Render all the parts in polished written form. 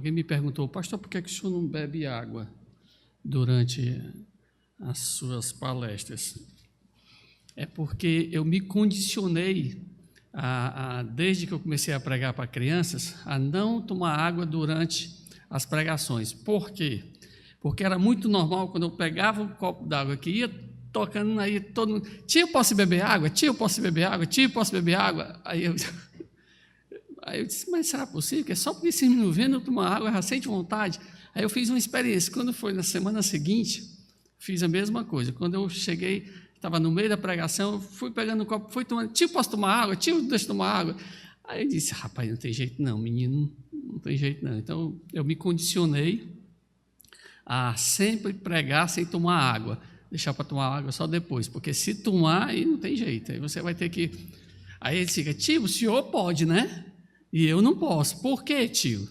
Alguém me perguntou, pastor, por que o senhor não bebe água durante as suas palestras? É porque eu me condicionei, desde que eu comecei a pregar para crianças, a não tomar água durante as pregações. Por quê? Porque era muito normal, quando eu pegava um copo d'água que ia tocando aí, todo mundo, tio, posso beber água? Tio, posso beber água? Tio, posso beber água? Aí eu disse, mas será possível? Que é só porque esse menino vendo eu tomar água, já sente vontade. Aí eu fiz uma experiência. Quando foi na semana seguinte, fiz a mesma coisa. Quando eu cheguei, estava no meio da pregação, eu fui pegando o copo, fui tomando, tio, posso tomar água? Tio, deixa eu tomar água. Aí eu disse, rapaz, não tem jeito não, menino, não tem jeito não. Então, eu me condicionei a sempre pregar sem tomar água, deixar para tomar água só depois, porque se tomar, aí não tem jeito, aí você vai ter que... Aí ele fica, tio, o senhor pode, né? E eu não posso. Por quê, tio?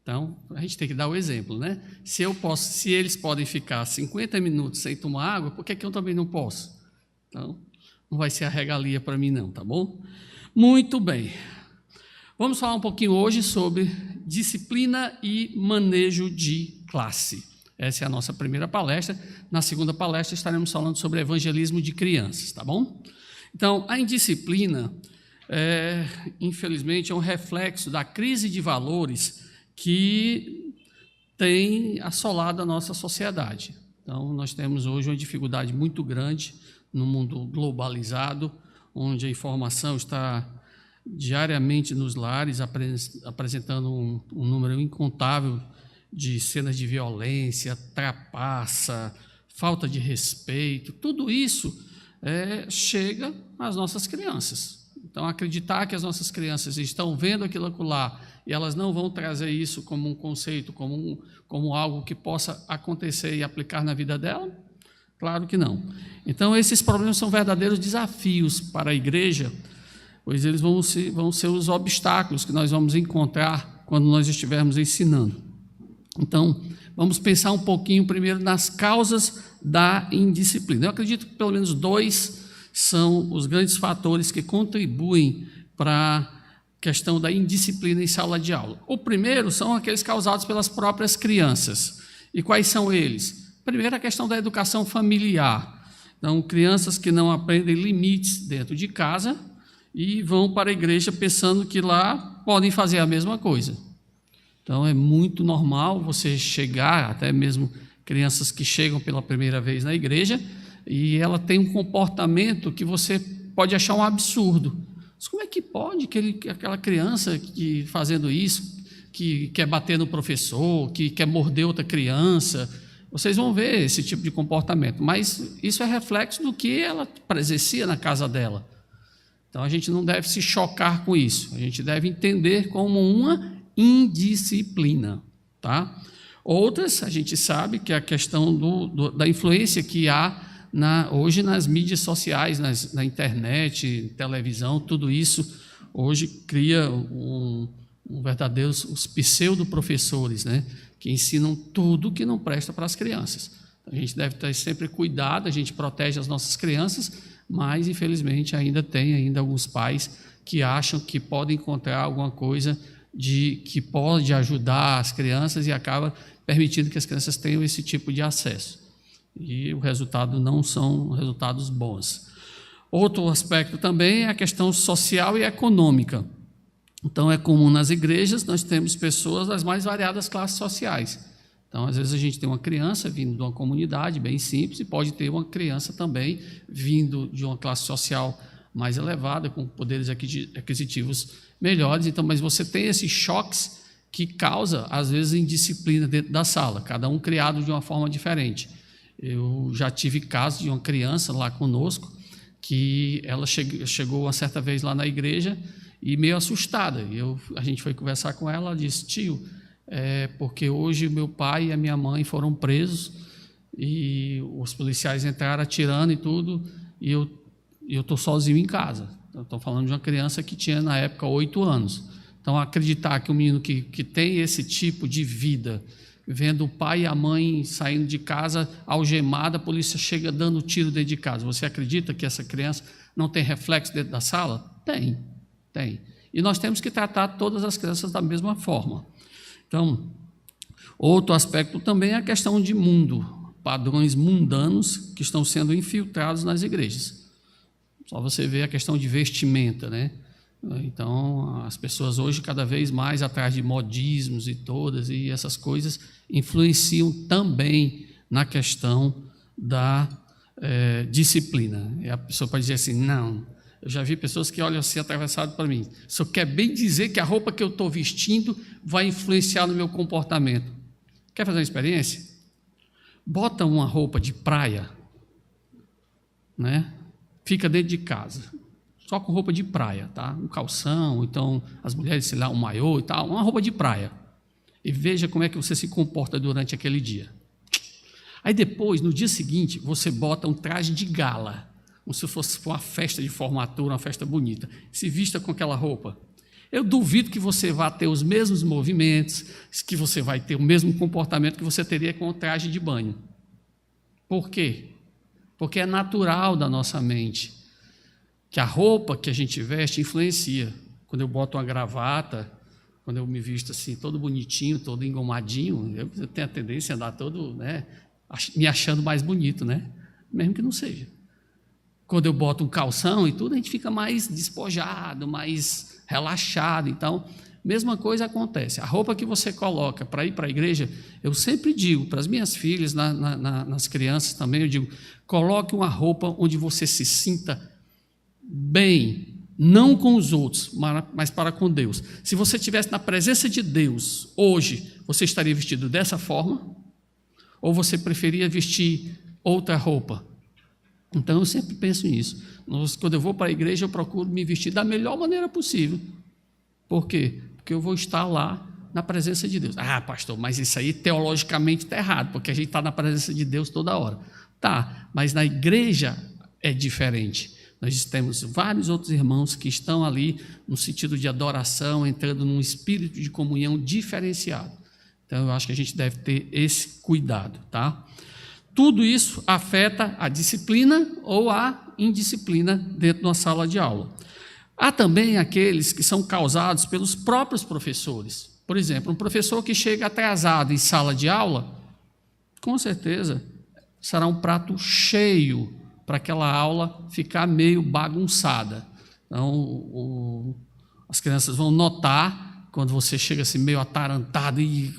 Então, a gente tem que dar o exemplo, né? Se eu posso, se eles podem ficar 50 minutos sem tomar água, por que eu também não posso? Então, não vai ser a regalia para mim não, tá bom? Muito bem. Vamos falar um pouquinho hoje sobre disciplina e manejo de classe. Essa é a nossa primeira palestra. Na segunda palestra estaremos falando sobre evangelismo de crianças, tá bom? Então, a indisciplina, infelizmente, é um reflexo da crise de valores que tem assolado a nossa sociedade. Então, nós temos hoje uma dificuldade muito grande no mundo globalizado, onde a informação está diariamente nos lares, apresentando um número incontável de cenas de violência, trapaça, falta de respeito, tudo isso chega às nossas crianças. Então, acreditar que as nossas crianças estão vendo aquilo lá e elas não vão trazer isso como um conceito, como algo que possa acontecer e aplicar na vida dela? Claro que não. Então, esses problemas são verdadeiros desafios para a igreja, pois eles vão ser os obstáculos que nós vamos encontrar quando nós estivermos ensinando. Então, vamos pensar um pouquinho primeiro nas causas da indisciplina. Eu acredito que pelo menos 2 são os grandes fatores que contribuem para a questão da indisciplina em sala de aula. O primeiro são aqueles causados pelas próprias crianças. E quais são eles? Primeiro, a questão da educação familiar. Então, crianças que não aprendem limites dentro de casa e vão para a igreja pensando que lá podem fazer a mesma coisa. Então, é muito normal você chegar, até mesmo crianças que chegam pela primeira vez na igreja, e ela tem um comportamento que você pode achar um absurdo. Mas como é que pode aquela criança que fazendo isso, que quer bater no professor, que quer morder outra criança? Vocês vão ver esse tipo de comportamento, mas isso é reflexo do que ela presencia na casa dela. Então, a gente não deve se chocar com isso, a gente deve entender como uma indisciplina, tá? Outras, a gente sabe que é a questão da influência que há hoje nas mídias sociais, na internet, televisão, tudo isso hoje cria os pseudo-professores, né, que ensinam tudo que não presta para as crianças. Então, a gente deve ter sempre cuidado, a gente protege as nossas crianças, mas, infelizmente, tem alguns pais que acham que podem encontrar alguma coisa que pode ajudar as crianças e acaba permitindo que as crianças tenham esse tipo de acesso. E o resultado não são resultados bons. Outro aspecto também é a questão social e econômica. Então, é comum nas igrejas, nós temos pessoas das mais variadas classes sociais. Então, às vezes a gente tem uma criança vindo de uma comunidade bem simples e pode ter uma criança também vindo de uma classe social mais elevada, com poderes aquisitivos melhores. Então, mas você tem esses choques que causa, às vezes, indisciplina dentro da sala, cada um criado de uma forma diferente. Eu já tive casos de uma criança lá conosco, que ela chegou uma certa vez lá na igreja e meio assustada. A gente foi conversar com ela, ela disse, tio, porque hoje meu pai e a minha mãe foram presos e os policiais entraram atirando e tudo, e eu estou sozinho em casa. Estou falando de uma criança que tinha, na época, 8 anos. Então, acreditar que um menino que tem esse tipo de vida, vendo o pai e a mãe saindo de casa algemada, a polícia chega dando tiro dentro de casa, você acredita que essa criança não tem reflexo dentro da sala? Tem. E nós temos que tratar todas as crianças da mesma forma. Então, outro aspecto também é a questão de mundo, padrões mundanos que estão sendo infiltrados nas igrejas. Só você vê a questão de vestimenta, né? Então, as pessoas hoje, cada vez mais atrás de modismos e essas coisas, influenciam também na questão da disciplina. E a pessoa pode dizer assim, não, eu já vi pessoas que olham assim atravessado para mim, só quer bem dizer que a roupa que eu estou vestindo vai influenciar no meu comportamento. Quer fazer uma experiência? Bota uma roupa de praia, né? Fica dentro de casa, só com roupa de praia, tá? Um calção, então as mulheres, sei lá, um maiô e tal, uma roupa de praia. E veja como é que você se comporta durante aquele dia. Aí depois, no dia seguinte, você bota um traje de gala, como se fosse uma festa de formatura, uma festa bonita. Se vista com aquela roupa. Eu duvido que você vá ter os mesmos movimentos, que você vai ter o mesmo comportamento que você teria com o traje de banho. Por quê? Porque é natural da nossa mente que a roupa que a gente veste influencia. Quando eu boto uma gravata, quando eu me visto assim, todo bonitinho, todo engomadinho, eu tenho a tendência a andar todo, né, me achando mais bonito, né? Mesmo que não seja. Quando eu boto um calção e tudo, a gente fica mais despojado, mais relaxado. Então, mesma coisa acontece. A roupa que você coloca para ir para a igreja, eu sempre digo para as minhas filhas, nas crianças também, eu digo, coloque uma roupa onde você se sinta bem, não com os outros, mas para com Deus. Se você estivesse na presença de Deus hoje, você estaria vestido dessa forma? Ou você preferia vestir outra roupa? Então, eu sempre penso nisso. Quando eu vou para a igreja, eu procuro me vestir da melhor maneira possível. Por quê? Porque eu vou estar lá na presença de Deus. Ah, pastor, mas isso aí teologicamente está errado, porque a gente está na presença de Deus toda hora. Tá, mas na igreja é diferente. Nós temos vários outros irmãos que estão ali no sentido de adoração, entrando num espírito de comunhão diferenciado. Então, eu acho que a gente deve ter esse cuidado, tá? Tudo isso afeta a disciplina ou a indisciplina dentro de uma sala de aula. Há também aqueles que são causados pelos próprios professores. Por exemplo, um professor que chega atrasado em sala de aula, com certeza será um prato cheio para aquela aula ficar meio bagunçada. Então, as crianças vão notar quando você chega assim meio atarantado e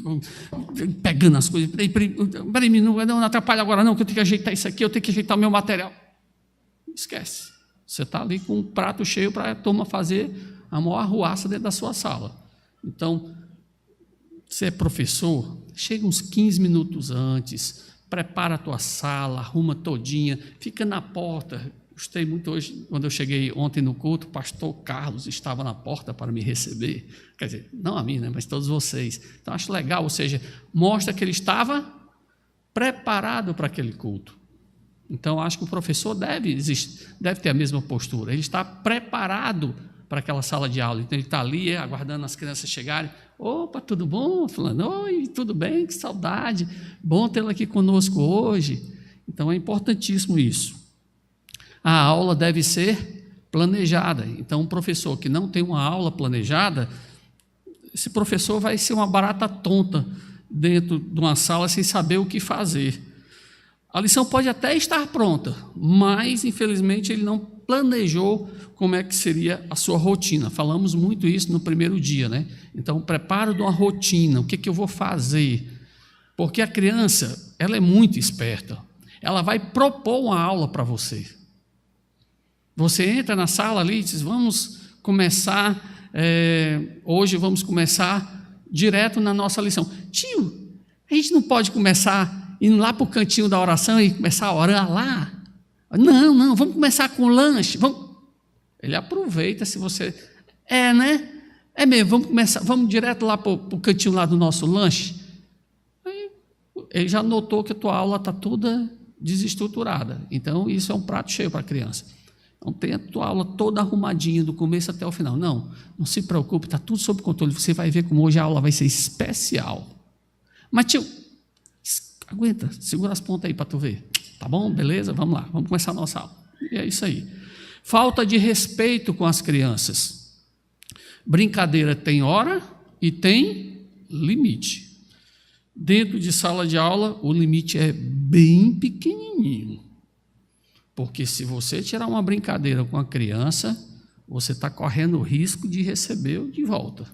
pegando as coisas. Peraí, não atrapalha agora não, que eu tenho que ajeitar isso aqui, eu tenho que ajeitar o meu material. Esquece. Você está ali com um prato cheio para a turma fazer a maior arruaça dentro da sua sala. Então, você é professor, chega uns 15 minutos antes, prepara a tua sala, arruma todinha, fica na porta. Gostei muito hoje, quando eu cheguei ontem no culto, o pastor Carlos estava na porta para me receber. Quer dizer, não a mim, né, mas todos vocês. Então, acho legal, ou seja, mostra que ele estava preparado para aquele culto. Então, acho que o professor deve ter a mesma postura. Ele está preparado para aquela sala de aula. Então, ele está ali aguardando as crianças chegarem. Opa, tudo bom, fulano? Oi, tudo bem? Que saudade. Bom tê-lo aqui conosco hoje. Então, é importantíssimo isso. A aula deve ser planejada. Então, um professor que não tem uma aula planejada, esse professor vai ser uma barata tonta dentro de uma sala sem saber o que fazer. A lição pode até estar pronta, mas, infelizmente, ele não planejou como é que seria a sua rotina. Falamos muito isso no primeiro dia, né? Então, o preparo de uma rotina, o que eu vou fazer? Porque a criança, ela é muito esperta. Ela vai propor uma aula para você. Você entra na sala ali e diz, vamos começar, hoje vamos começar direto na nossa lição. Tio, a gente não pode começar indo lá para o cantinho da oração e começar a orar lá? Não, vamos começar com o lanche. Ele aproveita se você... né? É mesmo, vamos direto lá para o cantinho lá do nosso lanche. Aí, ele já notou que a tua aula está toda desestruturada. Então, isso é um prato cheio para a criança. Então, tem a tua aula toda arrumadinha, do começo até o final. Não se preocupe, está tudo sob controle. Você vai ver como hoje a aula vai ser especial. Mas, tio, aguenta, segura as pontas aí para tu ver. Tá bom? Beleza? Vamos lá, vamos começar a nossa aula. E é isso aí. Falta de respeito com as crianças. Brincadeira tem hora e tem limite. Dentro de sala de aula, o limite é bem pequenininho. Porque se você tirar uma brincadeira com a criança, você está correndo o risco de receber de volta.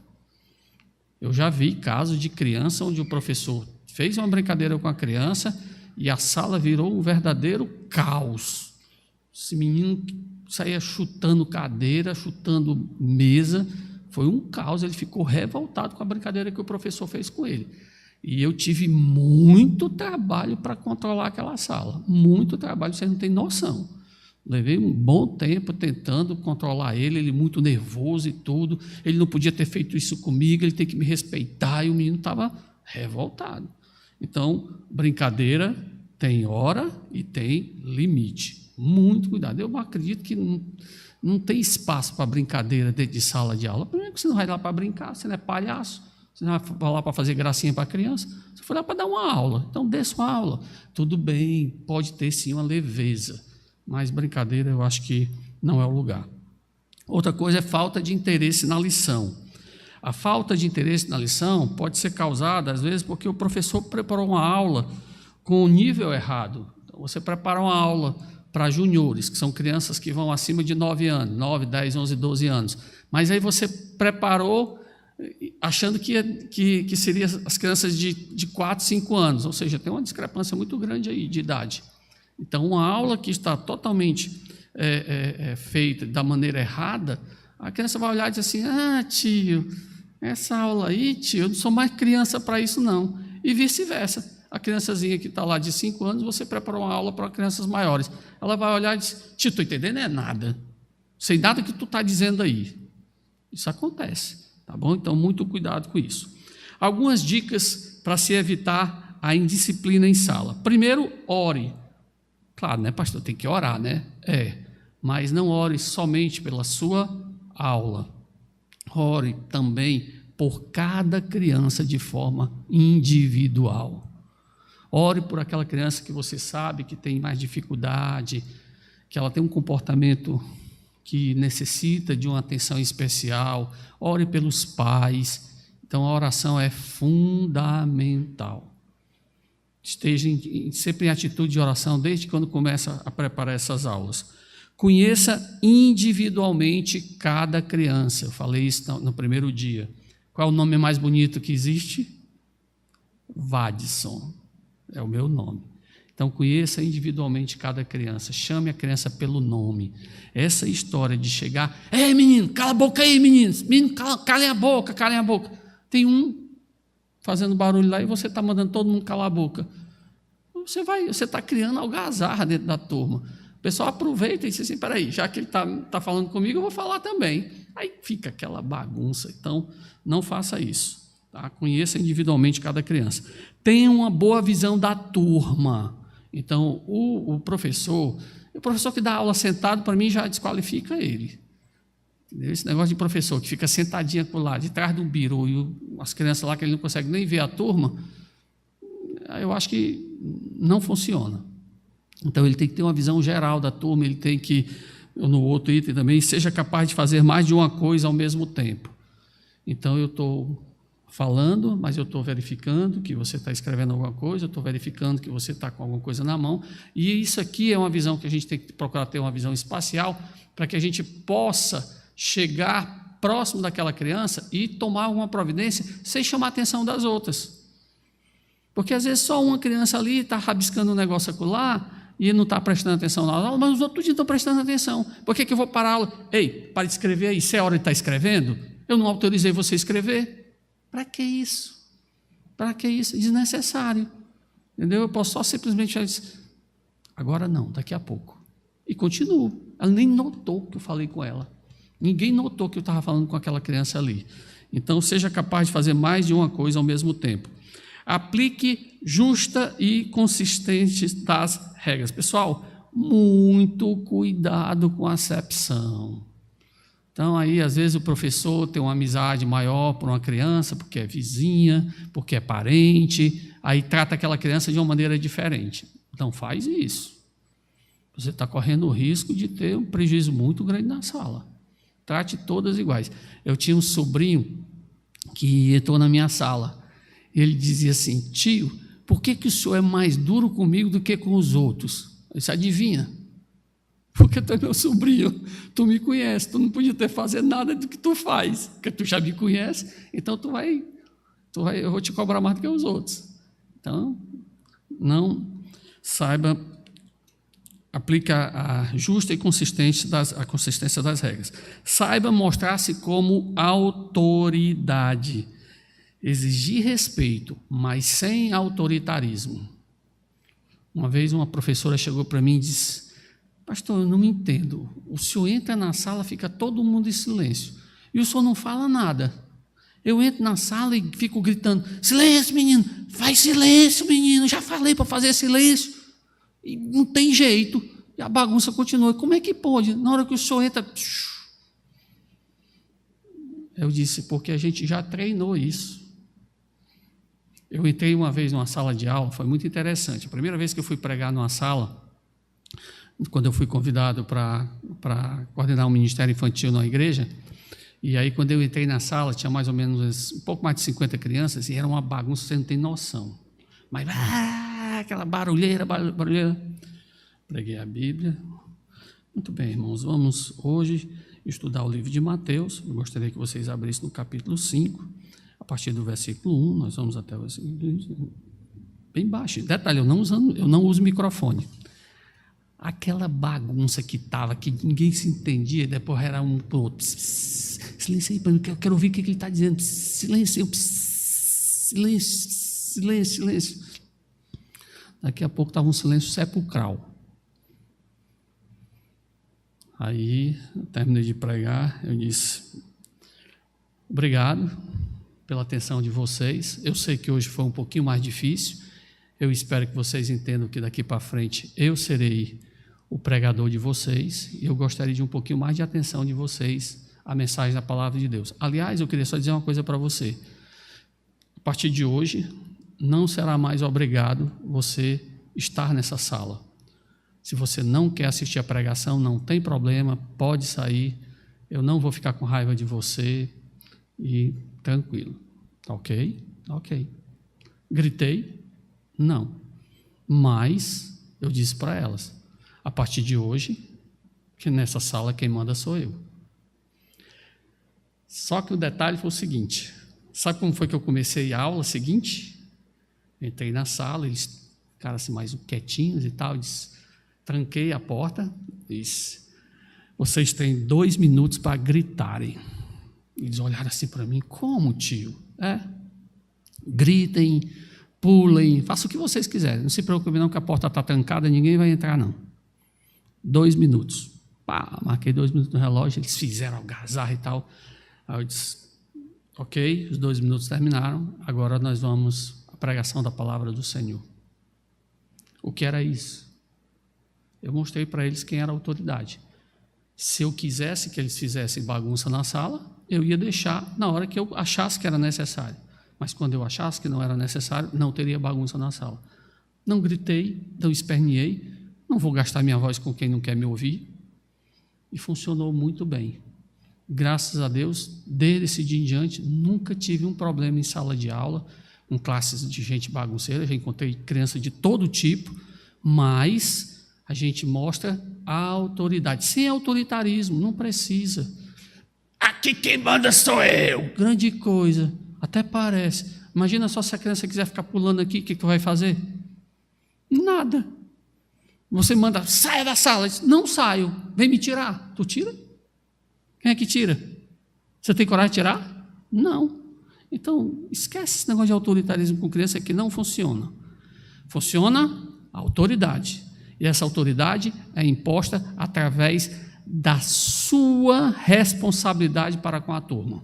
Eu já vi casos de criança onde o professor fez uma brincadeira com a criança e a sala virou um verdadeiro caos. Esse menino saía chutando cadeira, chutando mesa, foi um caos, ele ficou revoltado com a brincadeira que o professor fez com ele. E eu tive muito trabalho para controlar aquela sala, muito trabalho, vocês não têm noção. Levei um bom tempo tentando controlar ele muito nervoso e tudo, ele não podia ter feito isso comigo, ele tem que me respeitar, e o menino estava revoltado. Então, brincadeira tem hora e tem limite. Muito cuidado. Eu acredito que não tem espaço para brincadeira dentro de sala de aula. Primeiro que você não vai lá para brincar, você não é palhaço, você não vai lá para fazer gracinha para a criança, você foi lá para dar uma aula. Então, dê sua aula. Tudo bem, pode ter sim uma leveza, mas brincadeira eu acho que não é o lugar. Outra coisa é falta de interesse na lição. A falta de interesse na lição pode ser causada, às vezes, porque o professor preparou uma aula com o nível errado. Então, você prepara uma aula para juniores, que são crianças que vão acima de 9 anos, 9, 10, 11, 12 anos. Mas aí você preparou achando que seria as crianças de 4, 5 anos, ou seja, tem uma discrepância muito grande aí de idade. Então, uma aula que está totalmente feita da maneira errada, a criança vai olhar e dizer assim, tio, essa aula aí, tio, eu não sou mais criança para isso não. E vice-versa. A criançazinha que está lá de 5 anos, você preparou uma aula para crianças maiores. Ela vai olhar e diz, tio, estou entendendo é nada. Sei nada que tu está dizendo aí. Isso acontece, tá bom? Então, muito cuidado com isso. Algumas dicas para se evitar a indisciplina em sala. Primeiro, ore. Claro, né, pastor? Tem que orar, né? Mas não ore somente pela sua aula. Ore também por cada criança de forma individual. Ore por aquela criança que você sabe que tem mais dificuldade, que ela tem um comportamento que necessita de uma atenção especial. Ore pelos pais. Então, a oração é fundamental. Esteja sempre em atitude de oração desde quando começa a preparar essas aulas. Conheça individualmente cada criança. Eu falei isso no primeiro dia. Qual é o nome mais bonito que existe? Vadson. É o meu nome. Então, conheça individualmente cada criança. Chame a criança pelo nome. Essa história de chegar... Ei, menino, cala a boca aí, meninos. Menino, calem a boca, calem a boca. Tem um fazendo barulho lá e você está mandando todo mundo calar a boca. Você está criando algazarra dentro da turma. O pessoal aproveita e diz assim, espera aí, já que ele está falando comigo, eu vou falar também. Aí fica aquela bagunça. Então, não faça isso. Tá? Conheça individualmente cada criança. Tenha uma boa visão da turma. Então, o professor que dá aula sentado, para mim, já desqualifica ele. Entendeu? Esse negócio de professor que fica sentadinho por lá, de trás do birô, e as crianças lá que ele não consegue nem ver a turma, eu acho que não funciona. Então, ele tem que ter uma visão geral da turma, ele tem que, no outro item também, seja capaz de fazer mais de uma coisa ao mesmo tempo. Então, eu estou falando, mas eu estou verificando que você está escrevendo alguma coisa, eu estou verificando que você está com alguma coisa na mão, e isso aqui é uma visão que a gente tem que procurar ter uma visão espacial, para que a gente possa chegar próximo daquela criança e tomar alguma providência sem chamar a atenção das outras. Porque às vezes só uma criança ali está rabiscando um negócio acolá e não está prestando atenção na aula, mas os outros estão prestando atenção. Por que eu vou parar a aula? Ei, para de escrever aí, se é hora de estar escrevendo, eu não autorizei você a escrever. Para que isso? Para que isso? Desnecessário. Entendeu? Eu posso só simplesmente dizer, agora não, daqui a pouco. E continuo. Ela nem notou que eu falei com ela. Ninguém notou que eu estava falando com aquela criança ali. Então, seja capaz de fazer mais de uma coisa ao mesmo tempo. Aplique justa e consistente das regras. Pessoal, muito cuidado com a acepção. Então, aí, às vezes, o professor tem uma amizade maior por uma criança, porque é vizinha, porque é parente, aí trata aquela criança de uma maneira diferente. Então, faz isso. Você está correndo o risco de ter um prejuízo muito grande na sala. Trate todas iguais. Eu tinha um sobrinho que entrou na minha sala. Ele dizia assim: tio, por que o senhor é mais duro comigo do que com os outros? Eu disse: adivinha? Porque tu é meu sobrinho, tu me conhece, tu não podia ter fazer nada do que tu faz, porque tu já me conhece, então eu vou te cobrar mais do que os outros. Então, não saiba, aplica a justa e consistência das regras. Saiba mostrar-se como autoridade. Exigir respeito, mas sem autoritarismo. Uma vez uma professora chegou para mim e disse: pastor, eu não entendo. O senhor entra na sala, fica todo mundo em silêncio, e o senhor não fala nada. Eu entro na sala e fico gritando: silêncio, menino, faz silêncio, menino, já falei para fazer silêncio. E não tem jeito, e a bagunça continua. Como é que pode? Na hora que o senhor entra... Eu disse: porque a gente já treinou isso. Eu entrei uma vez numa sala de aula, foi muito interessante. A primeira vez que eu fui pregar numa sala, quando eu fui convidado para coordenar um ministério infantil na igreja, e aí quando eu entrei na sala, tinha mais ou menos um pouco mais de 50 crianças, e era uma bagunça, você não tem noção. Mas aquela barulheira. Preguei a Bíblia. Muito bem, irmãos, vamos hoje estudar o livro de Mateus. Eu gostaria que vocês abrissem no capítulo 5, a partir do versículo 1, nós vamos até o versículo bem baixo. Detalhe, eu não uso microfone. Aquela bagunça que estava, que ninguém se entendia, depois era um para o outro. Silêncio aí, eu quero ouvir o que ele está dizendo. Silêncio, silêncio. Daqui a pouco estava um silêncio sepulcral. Aí, eu terminei de pregar, eu disse: obrigado pela atenção de vocês. Eu sei que hoje foi um pouquinho mais difícil. Eu espero que vocês entendam que daqui para frente eu serei o pregador de vocês, e eu gostaria de um pouquinho mais de atenção de vocês à mensagem da palavra de Deus. Aliás, eu queria só dizer uma coisa para você. A partir de hoje, não será mais obrigado você estar nessa sala. Se você não quer assistir a pregação, não tem problema, pode sair. Eu não vou ficar com raiva de você, e tranquilo. Ok? Ok. Gritei? Não. Mas eu disse para elas: a partir de hoje, que nessa sala quem manda sou eu. Só que o detalhe foi o seguinte: sabe como foi que eu comecei a aula seguinte? Entrei na sala, eles ficaram assim mais quietinhos e tal, tranquei a porta, disse: vocês têm 2 minutos para gritarem. Eles olharam assim para mim: como, tio? Gritem, pulem, façam o que vocês quiserem, não se preocupem não que a porta está trancada, ninguém vai entrar não. 2 minutos. Marquei 2 minutos no relógio, eles fizeram algazarra e tal. Aí eu disse: ok, os 2 minutos terminaram, agora nós vamos à pregação da palavra do Senhor. O que era isso? Eu mostrei para eles quem era a autoridade. Se eu quisesse que eles fizessem bagunça na sala, eu ia deixar na hora que eu achasse que era necessário. Mas quando eu achasse que não era necessário, não teria bagunça na sala. Não gritei, não esperneei, não vou gastar minha voz com quem não quer me ouvir. E funcionou muito bem. Graças a Deus, desde esse dia em diante, nunca tive um problema em sala de aula, com classes de gente bagunceira. Já encontrei criança de todo tipo, mas a gente mostra a autoridade. Sem autoritarismo, não precisa. Aqui quem manda sou eu. Grande coisa, até parece. Imagina só se a criança quiser ficar pulando aqui, o que tu vai fazer? Nada. Você manda: saia da sala. Diz: não saio, vem me tirar. Tu tira? Quem é que tira? Você tem coragem de tirar? Não. Então, esquece esse negócio de autoritarismo com criança, que não funciona. Funciona a autoridade. E essa autoridade é imposta através da sua responsabilidade para com a turma.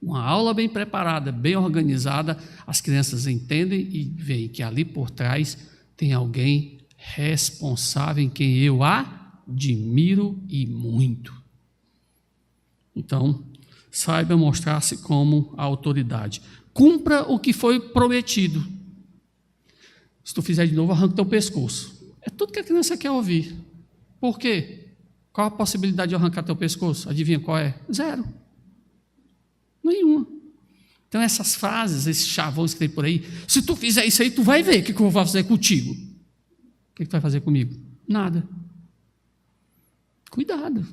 Uma aula bem preparada, bem organizada, as crianças entendem e veem que ali por trás tem alguém responsável em quem eu admiro e muito. Então, saiba mostrar-se como a autoridade. Cumpra o que foi prometido. Se tu fizer de novo, arranca teu pescoço. É tudo que a criança quer ouvir. Por quê? Qual a possibilidade de eu arrancar teu pescoço? Adivinha qual é? 0. Nenhuma. Então, essas frases, esses chavões que tem por aí, se tu fizer isso aí, tu vai ver o que eu vou fazer contigo. O que tu vai fazer comigo? Nada. Cuidado.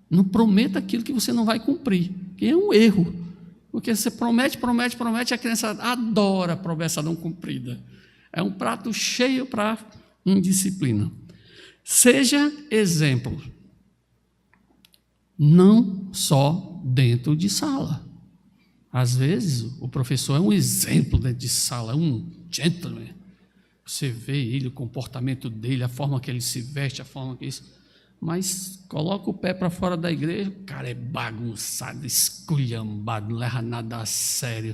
Não prometa aquilo que você não vai cumprir, que é um erro. Porque você promete, e a criança adora a promessa não cumprida. É um prato cheio para indisciplina. Seja exemplo. Não só dentro de sala. Às vezes, o professor é um exemplo dentro de sala, é um gentleman. Você vê ele, o comportamento dele, a forma que ele se veste, a forma que isso. Mas coloca o pé para fora da igreja, o cara é bagunçado, esculhambado, não leva nada a sério.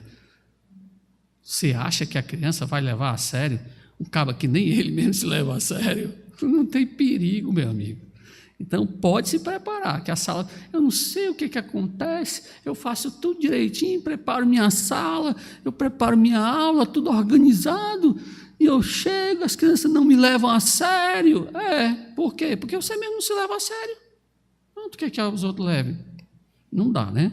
Você acha que a criança vai levar a sério? Um cara que nem ele mesmo se leva a sério. Não tem perigo, meu amigo. Então, pode se preparar, que a sala, eu não sei o que acontece, eu faço tudo direitinho, preparo minha sala, eu preparo minha aula, tudo organizado, e eu chego, as crianças não me levam a sério. Por quê? Porque você mesmo não se leva a sério. Pronto, o que os outros levem? Não dá, né?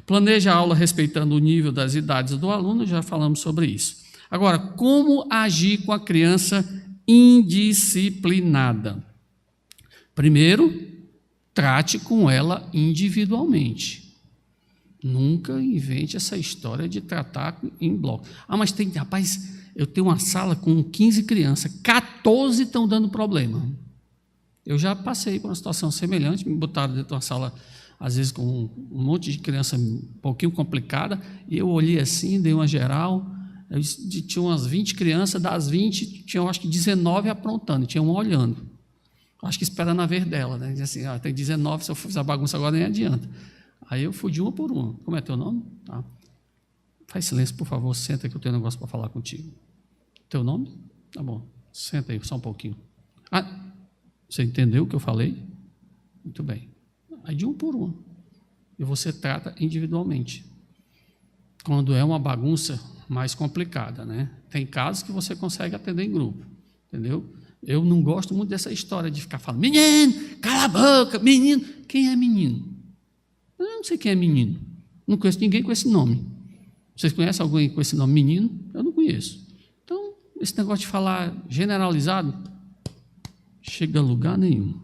Planeja a aula respeitando o nível das idades do aluno, já falamos sobre isso. Agora, como agir com a criança indisciplinada? Primeiro, trate com ela individualmente. Nunca invente essa história de tratar em bloco. Mas rapaz, eu tenho uma sala com 15 crianças, 14 estão dando problema. Eu já passei por uma situação semelhante, me botaram dentro de uma sala, às vezes com um monte de criança um pouquinho complicada, e eu olhei assim, dei uma geral, tinha umas 20 crianças, das 20, tinham acho que 19 aprontando, tinha uma olhando. Acho que esperando a vez dela, né? Diz assim, tem 19, se eu fizer bagunça agora nem adianta. Aí eu fui de uma por uma. Como é teu nome? Tá. Faz silêncio, por favor, senta que eu tenho um negócio para falar contigo. Teu nome? Tá bom, senta aí só um pouquinho. Você entendeu o que eu falei? Muito bem. Aí de um por um. E você trata individualmente. Quando é uma bagunça mais complicada, né? Tem casos que você consegue atender em grupo, entendeu? Eu não gosto muito dessa história de ficar falando, menino, cala a boca, menino. Quem é menino? Eu não sei quem é menino. Não conheço ninguém com esse nome. Vocês conhecem alguém com esse nome menino? Eu não conheço. Então, esse negócio de falar generalizado, chega a lugar nenhum.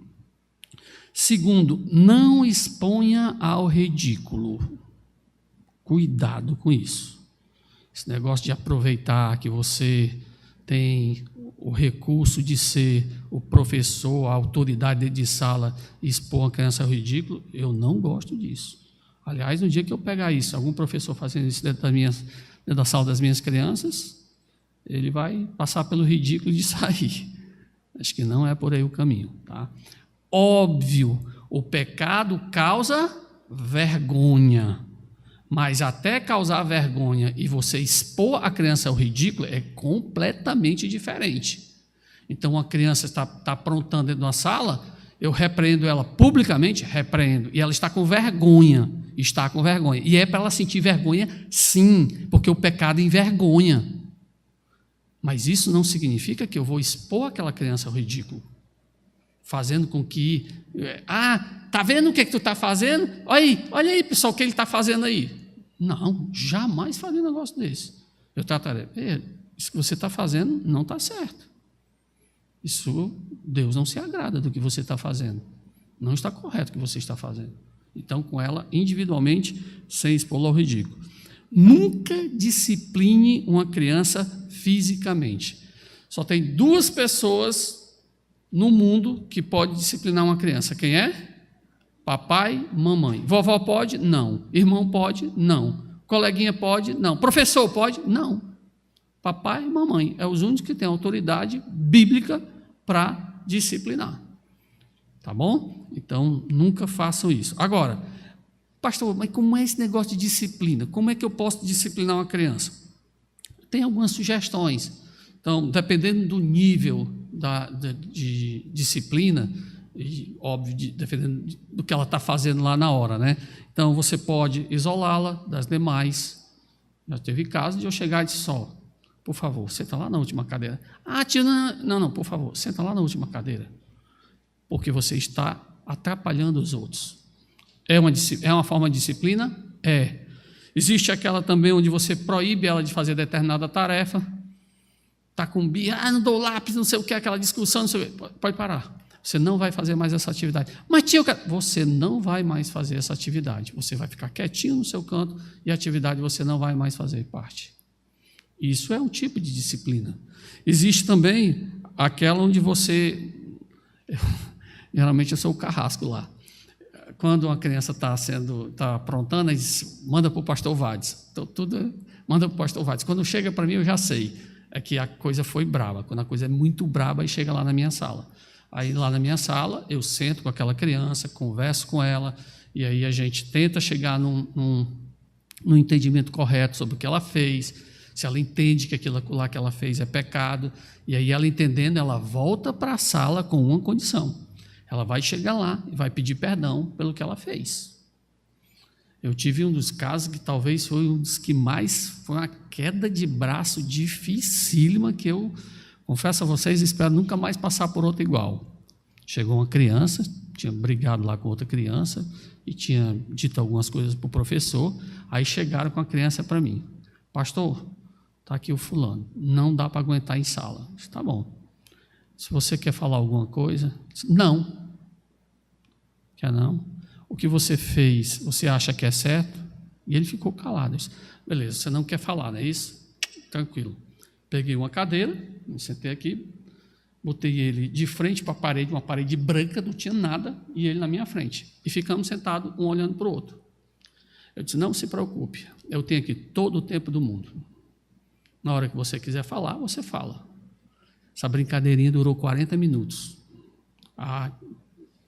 Segundo, não exponha ao ridículo. Cuidado com isso. Esse negócio de aproveitar que você tem o recurso de ser o professor, a autoridade de sala, e expor uma criança ao ridículo, eu não gosto disso. Aliás, no dia que eu pegar isso, algum professor fazendo isso dentro da sala das minhas crianças, ele vai passar pelo ridículo de sair. Acho que não é por aí o caminho. Tá? Óbvio, o pecado causa vergonha. Mas até causar vergonha e você expor a criança ao ridículo é completamente diferente. Então, a criança está aprontando dentro de uma sala, eu repreendo ela publicamente, repreendo, e ela está com vergonha, E é para ela sentir vergonha, sim, porque o pecado envergonha. Mas isso não significa que eu vou expor aquela criança ao ridículo, fazendo com que... tá vendo o que tu está fazendo? Olha aí, pessoal, o que ele está fazendo aí. Não, jamais faria um negócio desse. Eu tratarei, isso que você está fazendo não está certo. Isso, Deus não se agrada do que você está fazendo. Não está correto o que você está fazendo. Então, com ela, individualmente, sem expô-la ao ridículo. Nunca discipline uma criança fisicamente. Só tem 2 pessoas no mundo que pode disciplinar uma criança. Quem é? Papai, mamãe. Vovó pode? Não. Irmão pode? Não. Coleguinha pode? Não. Professor pode? Não. Papai e mamãe é os únicos que têm autoridade bíblica para disciplinar. Tá bom? Então, nunca façam isso. Agora, pastor, mas como é esse negócio de disciplina? Como é que eu posso disciplinar uma criança? Tem algumas sugestões. Então, dependendo do nível de disciplina, e, óbvio, dependendo do que ela está fazendo lá na hora, né? Então, você pode isolá-la das demais. Já teve caso de eu chegar e dizer por favor, senta lá na última cadeira. Tia, não, por favor, senta lá na última cadeira. Porque você está atrapalhando os outros. É uma forma de disciplina? É. Existe aquela também onde você proíbe ela de fazer determinada tarefa, está com birra, não dou lápis, não sei o que, aquela discussão, não sei o que. Pode parar. Você não vai fazer mais essa atividade. Mas, tio, você não vai mais fazer essa atividade. Você vai ficar quietinho no seu canto e a atividade você não vai mais fazer parte. Isso é um tipo de disciplina. Existe também aquela onde você... Geralmente eu sou o carrasco lá. Quando uma criança está aprontando, ele diz, manda para o pastor Vades. Então, manda para o pastor Vades. Quando chega para mim, eu já sei. É que a coisa foi braba. Quando a coisa é muito braba, aí chega lá na minha sala. Aí, lá na minha sala, eu sento com aquela criança, converso com ela, e aí a gente tenta chegar num entendimento correto sobre o que ela fez, se ela entende que aquilo lá que ela fez é pecado, e aí ela entendendo, ela volta para a sala com uma condição. Ela vai chegar lá e vai pedir perdão pelo que ela fez. Eu tive um dos casos que talvez foi um dos que mais foi uma queda de braço dificílima que eu, confesso a vocês, espero nunca mais passar por outra igual. Chegou uma criança, tinha brigado lá com outra criança e tinha dito algumas coisas para o professor, aí chegaram com a criança para mim. Pastor, está aqui o fulano, não dá para aguentar em sala. Eu disse, tá bom. Se você quer falar alguma coisa, não. Quer não? O que você fez, você acha que é certo? E ele ficou calado. Eu disse, beleza, você não quer falar, não é isso? Tranquilo. Peguei uma cadeira, me sentei aqui, botei ele de frente para a parede, uma parede branca, não tinha nada, e ele na minha frente. E ficamos sentados, um olhando para o outro. Eu disse, não se preocupe, eu tenho aqui todo o tempo do mundo. Na hora que você quiser falar, você fala. Essa brincadeirinha durou 40 minutos.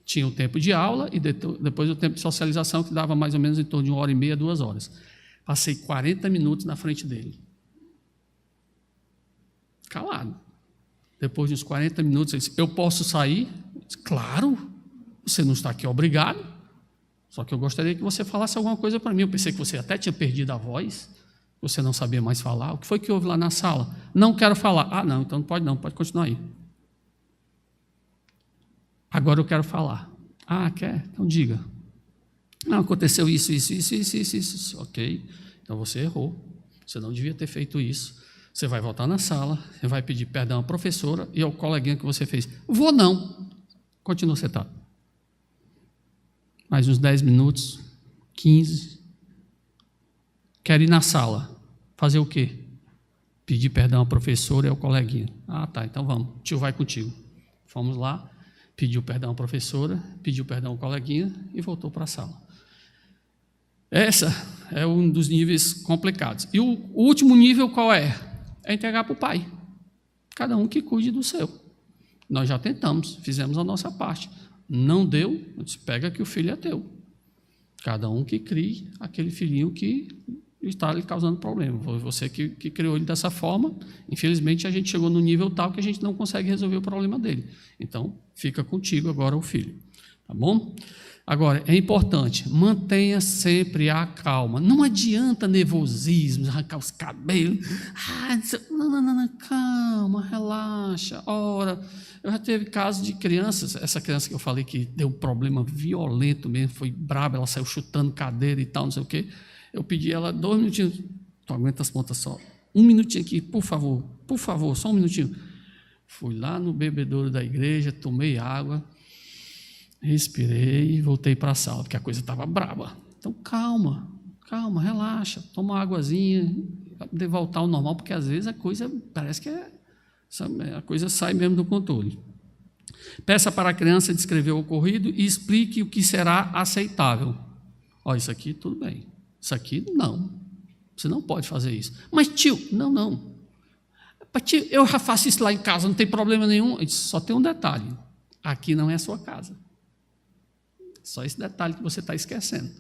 Tinha o tempo de aula e depois o tempo de socialização, que dava mais ou menos em torno de 1h30, 2 horas. Passei 40 minutos na frente dele. Calado. Depois de uns 40 minutos, ele disse, eu posso sair? Eu disse, claro, você não está aqui obrigado, só que eu gostaria que você falasse alguma coisa para mim. Eu pensei que você até tinha perdido a voz, você não sabia mais falar. O que foi que houve lá na sala? Não quero falar. Não, então não, pode continuar aí. Agora eu quero falar. Quer? Então diga. Não, aconteceu isso. Ok, então você errou. Você não devia ter feito isso. Você vai voltar na sala, você vai pedir perdão à professora e ao coleguinha que você fez. Vou não. Continua sentado. Mais uns 10 minutos, 15. Quero ir na sala. Fazer o quê? Pedir perdão à professora e ao coleguinha. Tá, então vamos. O tio vai contigo. Fomos lá, pediu perdão à professora, pediu perdão ao coleguinha e voltou para a sala. Essa é um dos níveis complicados. E o último nível qual é? É entregar para o pai. Cada um que cuide do seu. Nós já tentamos, fizemos a nossa parte. Não deu, eu disse, pega que o filho é teu. Cada um que crie aquele filhinho que está lhe causando problema. Foi você que criou ele dessa forma. Infelizmente, a gente chegou no nível tal que a gente não consegue resolver o problema dele. Então, fica contigo agora o filho. Tá bom? Agora, é importante, mantenha sempre a calma. Não adianta nervosismo, arrancar os cabelos. Não, calma, relaxa. Ora, eu já teve casos de crianças, essa criança que eu falei que deu um problema violento mesmo, foi braba, ela saiu chutando cadeira e tal, não sei o quê. Eu pedi ela 2 minutinhos. Tu aguenta as pontas só. 1 minutinho aqui, por favor, só 1 minutinho. Fui lá no bebedouro da igreja, tomei água, respirei e voltei para a sala, porque a coisa estava braba. Então, calma, relaxa, toma uma águazinha, de voltar ao normal, porque às vezes a coisa parece que a coisa sai mesmo do controle. Peça para a criança descrever o ocorrido e explique o que será aceitável. Isso aqui tudo bem, isso aqui não, você não pode fazer isso. Mas tio, não. Tio, eu já faço isso lá em casa, não tem problema nenhum. Eu disse, só tem um detalhe, aqui não é a sua casa. Só esse detalhe que você está esquecendo.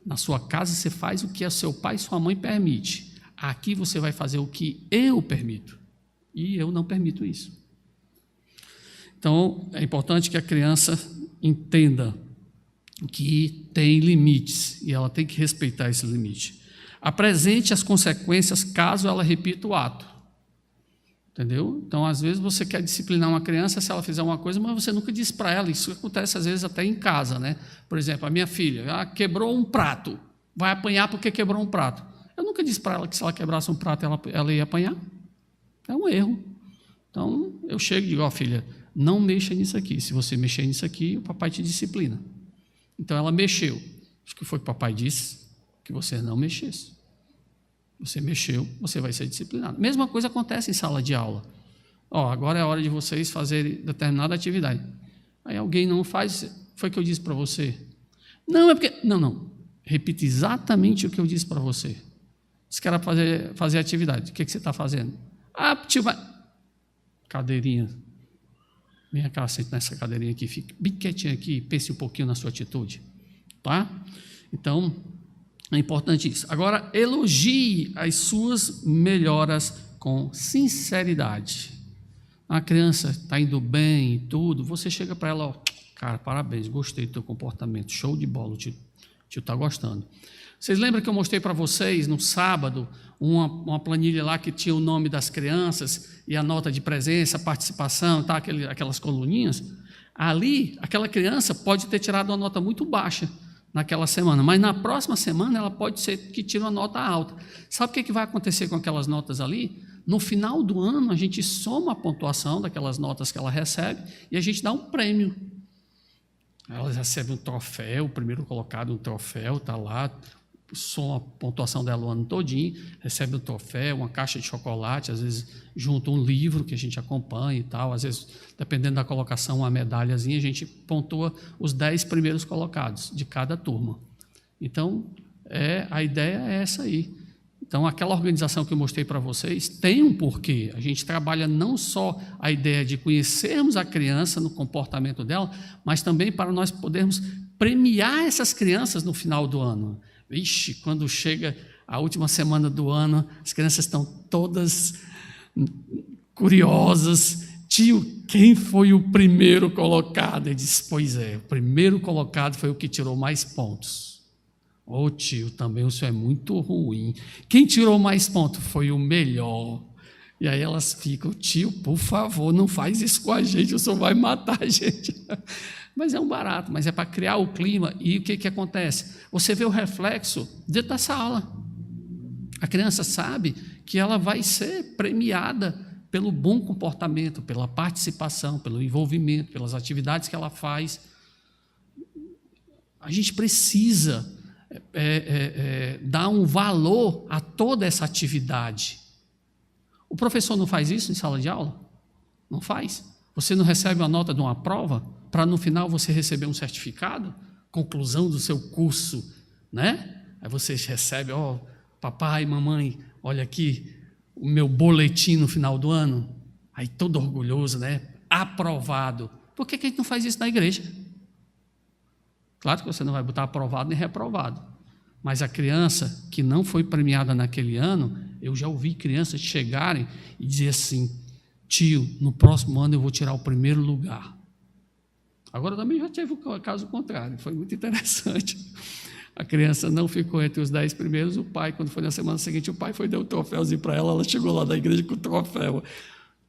Na sua casa você faz o que o seu pai e sua mãe permite. Aqui você vai fazer o que eu permito. E eu não permito isso. Então, é importante que a criança entenda que tem limites e ela tem que respeitar esse limite. Apresente as consequências caso ela repita o ato. Entendeu? Então, às vezes, você quer disciplinar uma criança se ela fizer uma coisa, mas você nunca diz para ela. Isso acontece, às vezes, até em casa, né? Por exemplo, a minha filha quebrou um prato. Vai apanhar porque quebrou um prato. Eu nunca disse para ela que se ela quebrasse um prato, ela ia apanhar. É um erro. Então, eu chego e digo, filha, não mexa nisso aqui. Se você mexer nisso aqui, o papai te disciplina. Então, ela mexeu. Acho que foi o que o papai disse, que você não mexesse. Você mexeu, você vai ser disciplinado. Mesma coisa acontece em sala de aula. Agora é a hora de vocês fazerem determinada atividade. Aí alguém não faz, foi o que eu disse para você. Não, é porque... Não. Repita exatamente o que eu disse para você. Disse que era fazer atividade. O que você está fazendo? Tio, vai... Cadeirinha. Vem cá, sente nessa cadeirinha aqui. Fique bem quietinho aqui, pense um pouquinho na sua atitude. Tá? Então... é importante isso. Agora, elogie as suas melhoras com sinceridade. A criança está indo bem e tudo, você chega para ela, cara, parabéns, gostei do teu comportamento, show de bola, o tio está gostando. Vocês lembram que eu mostrei para vocês, no sábado, uma planilha lá que tinha o nome das crianças e a nota de presença, participação, tá, aquelas coluninhas? Ali, aquela criança pode ter tirado uma nota muito baixa naquela semana, mas na próxima semana ela pode ser que tire uma nota alta. Sabe o que vai acontecer com aquelas notas ali? No final do ano, a gente soma a pontuação daquelas notas que ela recebe e a gente dá um prêmio. Ela recebe um troféu, o primeiro colocado, um troféu, está lá, soma a pontuação dela o ano todinho, recebe um troféu, uma caixa de chocolate, às vezes junto um livro que a gente acompanha e tal, às vezes, dependendo da colocação, uma medalhazinha, a gente pontua os 10 primeiros colocados de cada turma. Então, a ideia é essa aí. Então, aquela organização que eu mostrei para vocês tem um porquê. A gente trabalha não só a ideia de conhecermos a criança no comportamento dela, mas também para nós podermos premiar essas crianças no final do ano. Vixe, quando chega a última semana do ano, as crianças estão todas curiosas. Tio, quem foi o primeiro colocado? Ele disse, pois é, o primeiro colocado foi o que tirou mais pontos. Tio, também o senhor é muito ruim. Quem tirou mais pontos? Foi o melhor. E aí elas ficam, tio, por favor, não faz isso com a gente, o senhor vai matar a gente. Mas é um barato, mas é para criar o clima. E o que acontece? Você vê o reflexo dentro da sala. A criança sabe que ela vai ser premiada pelo bom comportamento, pela participação, pelo envolvimento, pelas atividades que ela faz. A gente precisa dar um valor a toda essa atividade. O professor não faz isso em sala de aula? Não faz. Você não recebe uma nota de uma prova para no final você receber um certificado, conclusão do seu curso, né? Aí você recebe, papai, mamãe, olha aqui o meu boletim no final do ano, aí todo orgulhoso, né? Aprovado. Por que a gente não faz isso na igreja? Claro que você não vai botar aprovado nem reprovado, mas a criança que não foi premiada naquele ano, eu já ouvi crianças chegarem e dizer assim, tio, no próximo ano eu vou tirar o primeiro lugar. Agora também já teve o caso contrário, foi muito interessante. A criança não ficou entre os 10 primeiros, o pai, quando foi na semana seguinte, o pai foi dar o troféuzinho para ela, ela chegou lá da igreja com o troféu.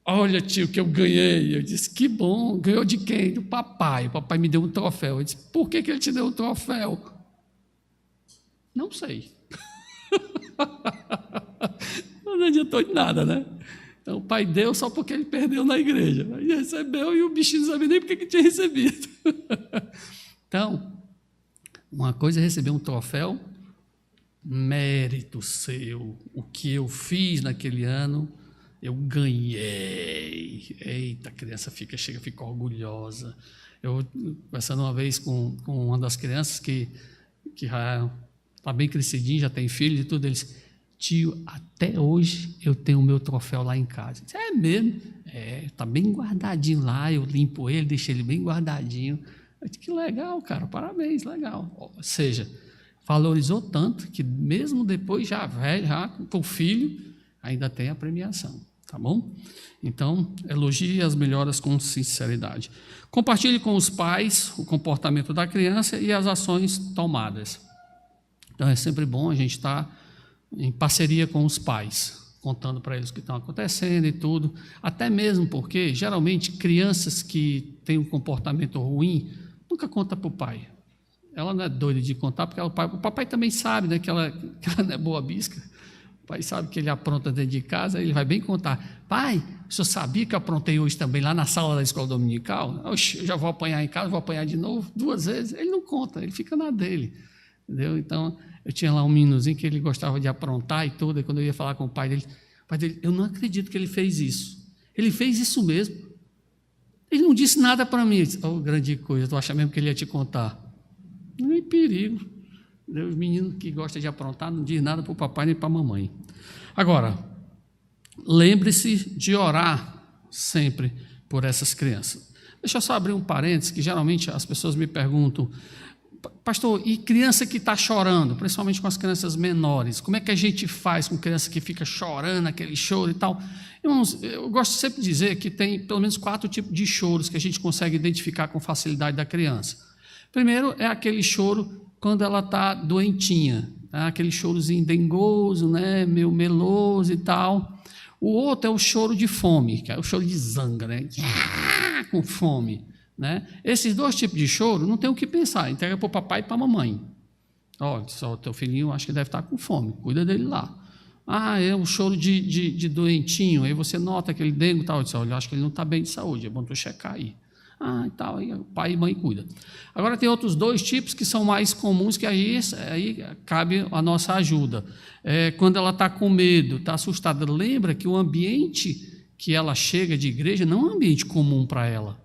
Olha, tio, que eu ganhei. Eu disse, que bom, ganhou de quem? Do papai. O papai me deu um troféu. Eu disse, por que ele te deu um troféu? Não sei. Não adiantou de nada, né? Então, o pai deu só porque ele perdeu na igreja. Aí recebeu e o bichinho não sabia nem porque que tinha recebido. Então, uma coisa é receber um troféu, mérito seu. O que eu fiz naquele ano, eu ganhei. Eita, a criança fica orgulhosa. Eu, conversando uma vez com uma das crianças que já está bem crescidinho, já tem filho e tudo, eles... Tio, até hoje eu tenho o meu troféu lá em casa. Disse, é mesmo? Está bem guardadinho lá, eu limpo ele, deixo ele bem guardadinho. Eu disse, que legal, cara, parabéns, legal. Ou seja, valorizou tanto que mesmo depois já velho, já com o filho, ainda tem a premiação, tá bom? Então, elogie as melhoras com sinceridade. Compartilhe com os pais o comportamento da criança e as ações tomadas. Então, é sempre bom a gente estar em parceria com os pais, contando para eles o que está acontecendo e tudo. Até mesmo porque, geralmente, crianças que têm um comportamento ruim nunca contam para o pai. Ela não é doida de contar, porque o papai também sabe, né, que ela não é boa bisca. O pai sabe que ele apronta dentro de casa, ele vai bem contar. Pai, o senhor sabia que eu aprontei hoje também lá na sala da escola dominical? Oxe, eu já vou apanhar em casa, vou apanhar de novo 2 vezes. Ele não conta, ele fica na dele. Entendeu? Então, eu tinha lá um meninozinho que ele gostava de aprontar e tudo, e quando eu ia falar com o pai dele, eu não acredito que ele fez isso. Ele fez isso mesmo. Ele não disse nada para mim. Eu disse, oh, grande coisa, tu acha mesmo que ele ia te contar? Nem perigo. Os meninos que gostam de aprontar não diz nada para o papai nem para a mamãe. Agora, lembre-se de orar sempre por essas crianças. Deixa eu só abrir um parênteses, que geralmente as pessoas me perguntam, pastor, e criança que está chorando, principalmente com as crianças menores, como é que a gente faz com criança que fica chorando, aquele choro e tal? Irmãos, eu gosto sempre de dizer que tem pelo menos 4 tipos de choros que a gente consegue identificar com facilidade da criança. Primeiro é aquele choro quando ela está doentinha, tá? Aquele chorozinho dengoso, né? Meio meloso e tal. O outro é o choro de fome, que é o choro de zanga, né? Com fome, né? Esses 2 tipos de choro não tem o que pensar, entrega para o papai e para a mamãe. Olha, só o teu filhinho acho que deve estar com fome, cuida dele lá. Ah, é um choro de doentinho, aí você nota aquele dengo e tal, olha, eu acho que ele não está bem de saúde, é bom tu checar aí. Ah, e tal, aí o pai e mãe cuidam. Agora tem outros 2 tipos que são mais comuns, que aí cabe a nossa ajuda. Quando ela está com medo, está assustada, lembra que o ambiente que ela chega de igreja não é um ambiente comum para ela.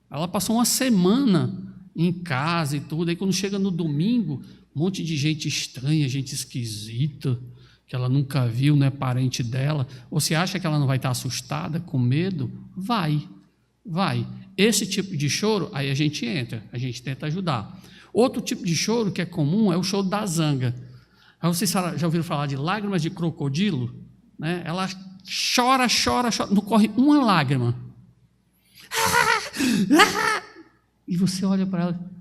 Ela passou uma semana em casa e tudo, aí quando chega no domingo, um monte de gente estranha, gente esquisita, que ela nunca viu, não é parente dela. Ou você acha que ela não vai estar assustada, com medo? Vai. Esse tipo de choro, aí a gente entra, a gente tenta ajudar. Outro tipo de choro que é comum é o choro da zanga. Aí vocês já ouviram falar de lágrimas de crocodilo? Né? Ela chora, não corre uma lágrima. E você olha para ela.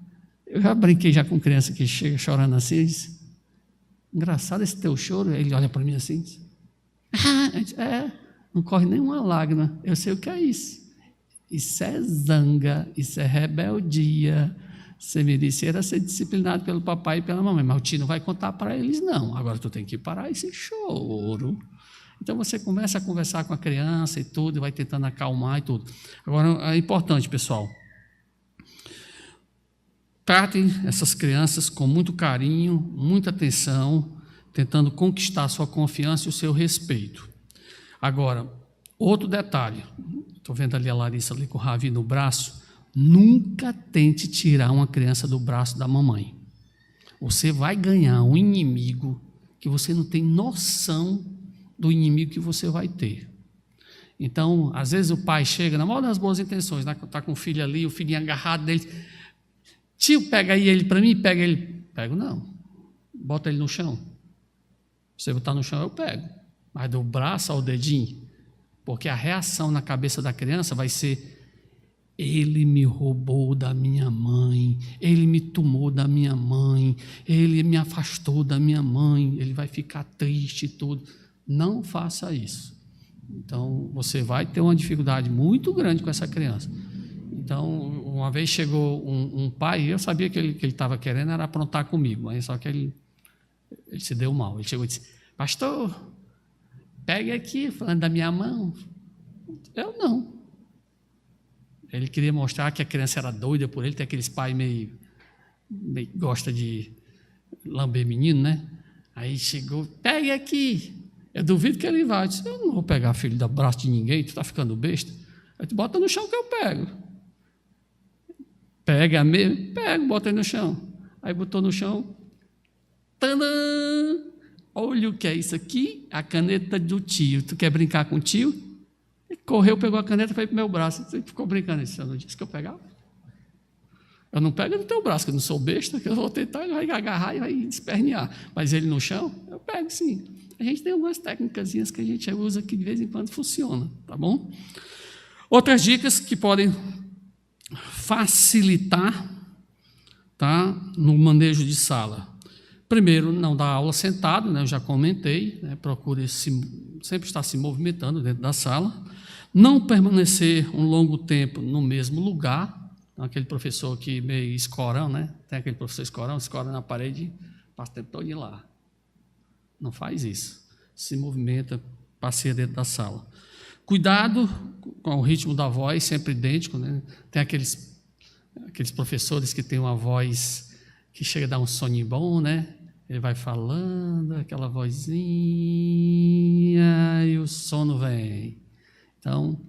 Eu já brinquei já com criança que chega chorando assim, e diz, engraçado esse teu choro. Aí ele olha para mim assim, diz, não corre nenhuma lágrima. Eu sei o que é isso. Isso é zanga, isso é rebeldia. Você merecia ser disciplinado pelo papai e pela mamãe, mas o tio não vai contar para eles, não. Agora tu tem que parar esse choro. Então você começa a conversar com a criança e tudo, vai tentando acalmar e tudo. Agora é importante, pessoal, tratem essas crianças com muito carinho, muita atenção, tentando conquistar a sua confiança e o seu respeito. Agora, outro detalhe, estou vendo ali a Larissa ali com o Ravi no braço, nunca tente tirar uma criança do braço da mamãe. Você vai ganhar um inimigo que você não tem noção do inimigo que você vai ter. Então, às vezes o pai chega, na maior das boas intenções, né? Está com o filho ali, o filhinho agarrado dele, tio, pega aí ele para mim, pega ele. Pego não, bota ele no chão. Se você botar no chão, eu pego. Mas do braço ao dedinho, porque a reação na cabeça da criança vai ser, ele me roubou da minha mãe, ele me tomou da minha mãe, ele me afastou da minha mãe, ele vai ficar triste e tudo. Não faça isso. Então, você vai ter uma dificuldade muito grande com essa criança. Então, uma vez chegou um pai, eu sabia que ele estava querendo era aprontar comigo, mas só que ele se deu mal. Ele chegou e disse, pastor, pegue aqui, falando da minha mão. Eu não. Ele queria mostrar que a criança era doida por ele, tem aqueles pais meio gosta de lamber menino, né? Aí chegou, pegue aqui. Eu duvido que ele vai. Eu disse, eu não vou pegar filho do braço de ninguém, tu está ficando besta. Aí tu bota no chão que eu pego. Pega mesmo? Pego, bota aí no chão. Aí botou no chão. Tadã! Olha o que é isso aqui, a caneta do tio. Tu quer brincar com o tio? Ele correu, pegou a caneta e foi para o meu braço. Ele ficou brincando. Ele disse, eu não disse que eu pegava? Eu não pego no teu braço, que eu não sou besta, que eu vou tentar, ele vai agarrar e vai espernear. Mas ele no chão, eu pego sim. A gente tem algumas técnicas que a gente usa que de vez em quando funciona, tá bom? Outras dicas que podem facilitar, tá, no manejo de sala. Primeiro, não dar aula sentado, né? Eu já comentei, né? Procure sempre estar se movimentando dentro da sala. Não permanecer um longo tempo no mesmo lugar. Aquele professor que meio escorão, né? Tem aquele professor escora na parede, passa o tempo todo lá. Não faz isso. Se movimenta, passeia dentro da sala. Cuidado com o ritmo da voz, sempre idêntico, né? Tem aqueles professores que têm uma voz que chega a dar um soninho bom, né? Ele vai falando, aquela vozinha, e o sono vem. Então,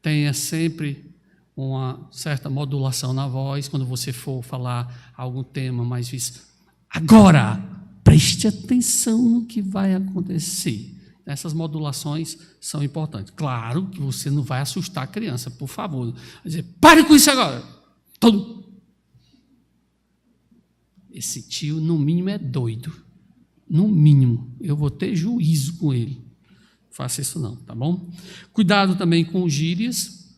tenha sempre uma certa modulação na voz, quando você for falar algum tema mais difícil. Agora, preste atenção no que vai acontecer. Essas modulações são importantes. Claro que você não vai assustar a criança, por favor. Vai dizer, pare com isso agora. Todo. Esse tio, no mínimo, é doido. No mínimo, eu vou ter juízo com ele. Faça isso não, tá bom? Cuidado também com gírias,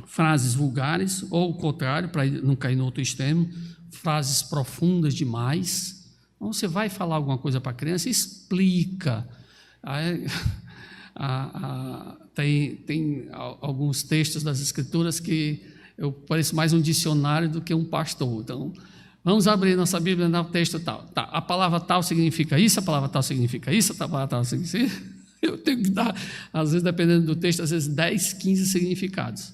frases vulgares, ou o contrário, para não cair no outro extremo, frases profundas demais. Então, você vai falar alguma coisa para a criança, explica. Tem alguns textos das Escrituras que eu pareço mais um dicionário do que um pastor. Então, vamos abrir nossa Bíblia no texto tal. Tá, a palavra tal significa isso, a palavra tal significa isso, a palavra tal significa isso. Eu tenho que dar, às vezes, dependendo do texto, às vezes 10, 15 significados.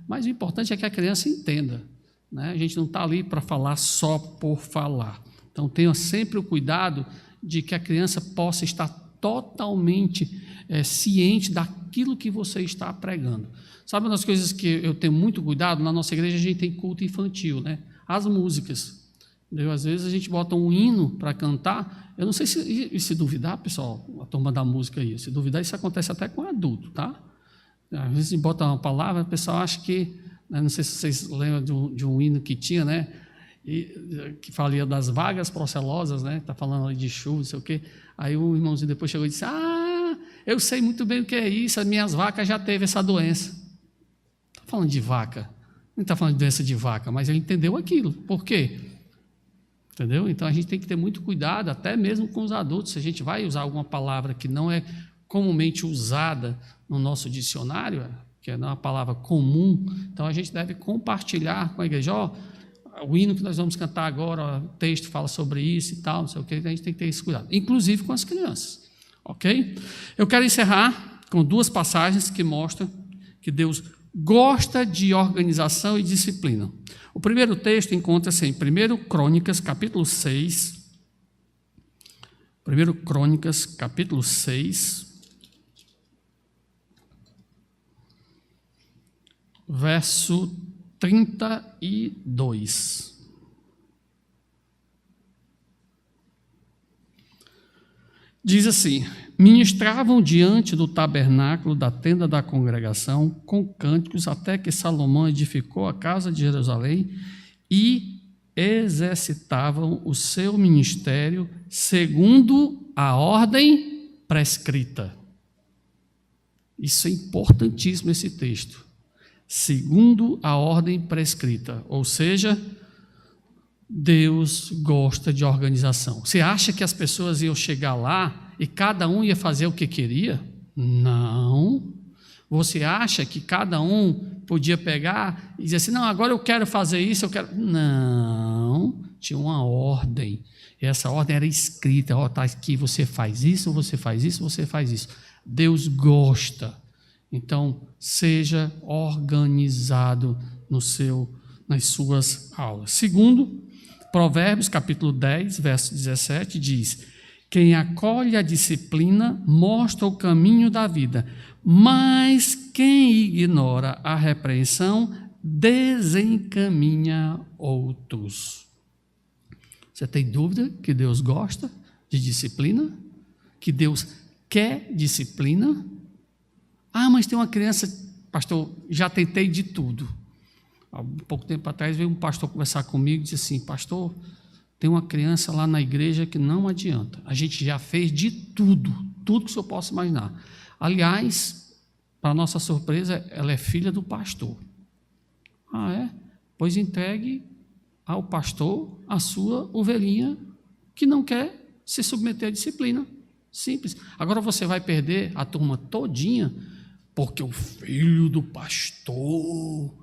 Mas o importante é que a criança entenda, né? A gente não está ali para falar só por falar. Então, tenha sempre o cuidado de que a criança possa estar totalmente ciente daquilo que você está pregando. Sabe uma das coisas que eu tenho muito cuidado? Na nossa igreja a gente tem culto infantil, né? As músicas. Às vezes a gente bota um hino para cantar. Eu não sei se duvidar, pessoal, a turma da música aí, se duvidar, isso acontece até com adulto, tá? Às vezes a gente bota uma palavra, o pessoal acha que, não sei se vocês lembram de um hino que tinha, né? Que falia das vagas procelosas, né? Está falando ali de chuva, não sei o quê. Aí o irmãozinho depois chegou e disse, eu sei muito bem o que é isso, as minhas vacas já teve essa doença. Está falando de vaca, não está falando de doença de vaca, mas ele entendeu aquilo. Por quê? Entendeu? Então, a gente tem que ter muito cuidado, até mesmo com os adultos. Se a gente vai usar alguma palavra que não é comumente usada no nosso dicionário, que é uma palavra comum, então a gente deve compartilhar com a igreja. O hino que nós vamos cantar agora, o texto fala sobre isso e tal, não sei o que, a gente tem que ter esse cuidado, inclusive com as crianças. Ok? Eu quero encerrar com 2 passagens que mostram que Deus gosta de organização e disciplina. O primeiro texto encontra-se em 1 Crônicas, capítulo 6. 1 Crônicas, capítulo 6, verso 32. Diz assim: ministravam diante do tabernáculo da tenda da congregação com cânticos até que Salomão edificou a casa de Jerusalém e exercitavam o seu ministério segundo a ordem prescrita. Isso é importantíssimo, esse texto. Segundo a ordem prescrita, ou seja, Deus gosta de organização. Você acha que as pessoas iam chegar lá e cada um ia fazer o que queria? Não. Você acha que cada um podia pegar e dizer assim, não, agora eu quero fazer isso, eu quero... Não. Tinha uma ordem. E essa ordem era escrita. Está aqui, você faz isso, você faz isso, você faz isso. Deus gosta. Então, seja organizado nas suas aulas. Segundo, Provérbios, capítulo 10, verso 17, diz: quem acolhe a disciplina mostra o caminho da vida, mas quem ignora a repreensão desencaminha outros. Você tem dúvida que Deus gosta de disciplina? Que Deus quer disciplina? Mas tem uma criança, pastor, já tentei de tudo. Há pouco tempo atrás veio um pastor conversar comigo e disse assim, pastor, tem uma criança lá na igreja que não adianta. A gente já fez de tudo que o senhor possa imaginar. Aliás, para nossa surpresa, ela é filha do pastor. É? Pois entregue ao pastor a sua ovelhinha que não quer se submeter à disciplina. Simples. Agora você vai perder a turma todinha porque o filho do pastor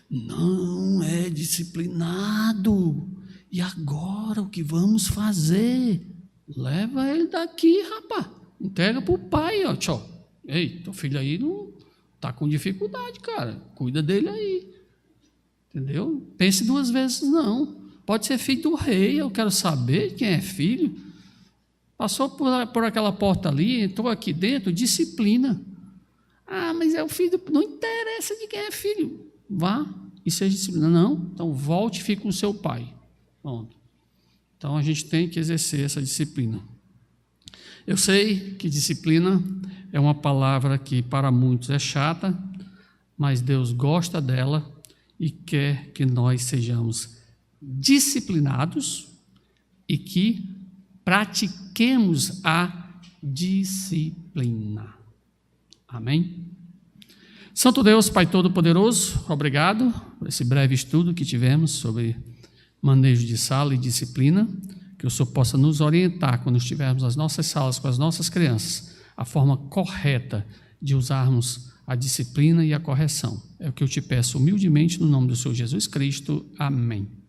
não é disciplinado. E agora o que vamos fazer? Leva ele daqui, rapaz. Entrega para o pai, ó. Tchau. Ei, teu filho aí não está com dificuldade, cara. Cuida dele aí. Entendeu? Pense duas vezes, não. Pode ser filho do rei, eu quero saber quem é filho. Passou por aquela porta ali, entrou aqui dentro, disciplina. Ah, mas é o filho, não interessa de quem é filho. Vá e seja disciplina. Não, então volte e fique com o seu pai. Pronto. Então a gente tem que exercer essa disciplina. Eu sei que disciplina é uma palavra que para muitos é chata, mas Deus gosta dela e quer que nós sejamos disciplinados e que pratiquemos a disciplina. Amém? Santo Deus, Pai Todo-Poderoso, obrigado por esse breve estudo que tivemos sobre manejo de sala e disciplina, que o Senhor possa nos orientar quando estivermos nas nossas salas com as nossas crianças, a forma correta de usarmos a disciplina e a correção. É o que eu te peço humildemente no nome do Senhor Jesus Cristo. Amém.